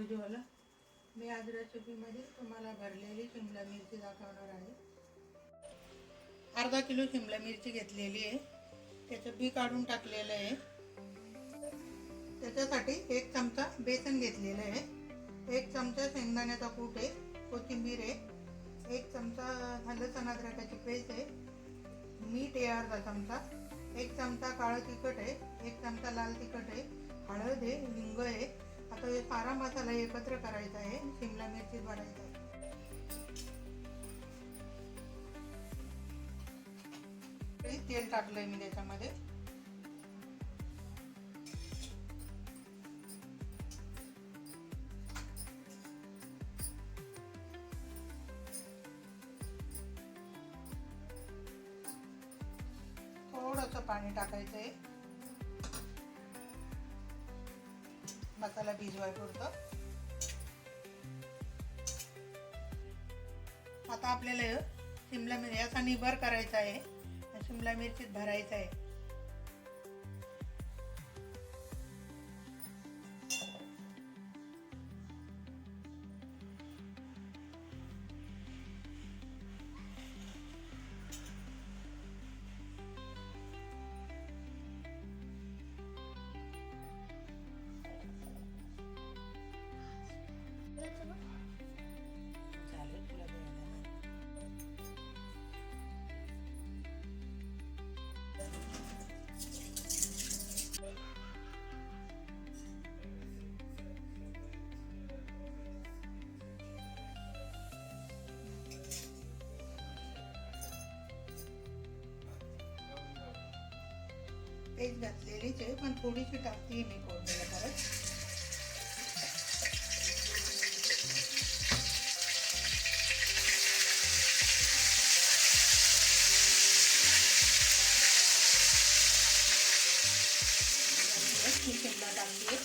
उज्ज्वला. मी आज रेसिपीमध्ये तुम्हाला भरलेली शिमला मिरची दाखवणार आहे. अर्धा किलो शिमला मिरची घेतलेली आहे. त्याचं बी काढून टाकलेलं आहे. त्याच्यासाठी 1 चमचा बेसन घेतलेलं आहे. 1 चमचा शेंगदाण्याचा कूट आहे. कोथिंबीर आहे. 1 चमचा लसूण अद्रकाची पेस्ट आहे. मीठ आहे अर्धा चमचा. 1 चमचा काळं तिखट आहे. 1 चमचा लाल तिखट आहे. हळद आहे. हिंग आहे. आता हे सारा मसाला एकत्र करायचा आहे. शिमला मिरची भरायचा आहे. तेल टाकलंय मी त्याच्यामध्ये. थोडंसं पाणी टाकायचं आहे मसाला भिजवायपुरतं. आता आपल्याला शिमला मिरची असा निभर करायचा आहे. शिमला मिरचीत भरायचा आहे. पेस्ट घातलेलीच आहे पण थोडीशी टाकते मी फोडणीला परत. शिमला टाकते.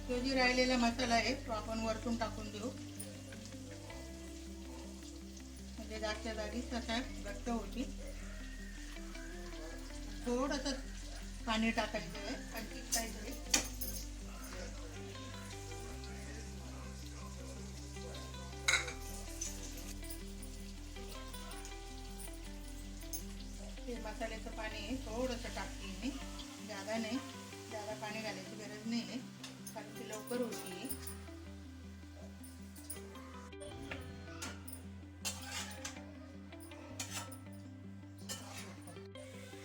जो जी राहिलेला मसाला आहे तो आपण वरतून टाकून देऊ. म्हणजे जागच्या जागी तसा घट्ट होती. थोडंसं पाणी टाकायचं आहे आणि चिकटायचं आहे. ते मसाल्याचं पाणी थोडंसं टाकते मी, जादा नाही. जादा पाणी घालायची गरज नाही आहे कारण ती लवकर होती.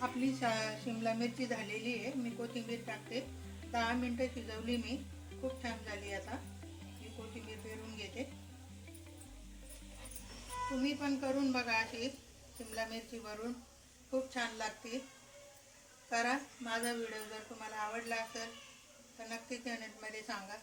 आपली शिमला मिरची झालेली आहे. मी कोथिंबीर टाकते. 10 मिनिटं शिजवली मी. खूप छान झाली. आता मी कोथिंबीर पेरून घेते. तुम्ही पण करून बघा अशी शिमला मिरची भरून. खूप छान लागते. करा. माझा व्हिडिओ जर तुम्हाला आवडला असेल तर नक्की कमेंटमध्ये सांगा.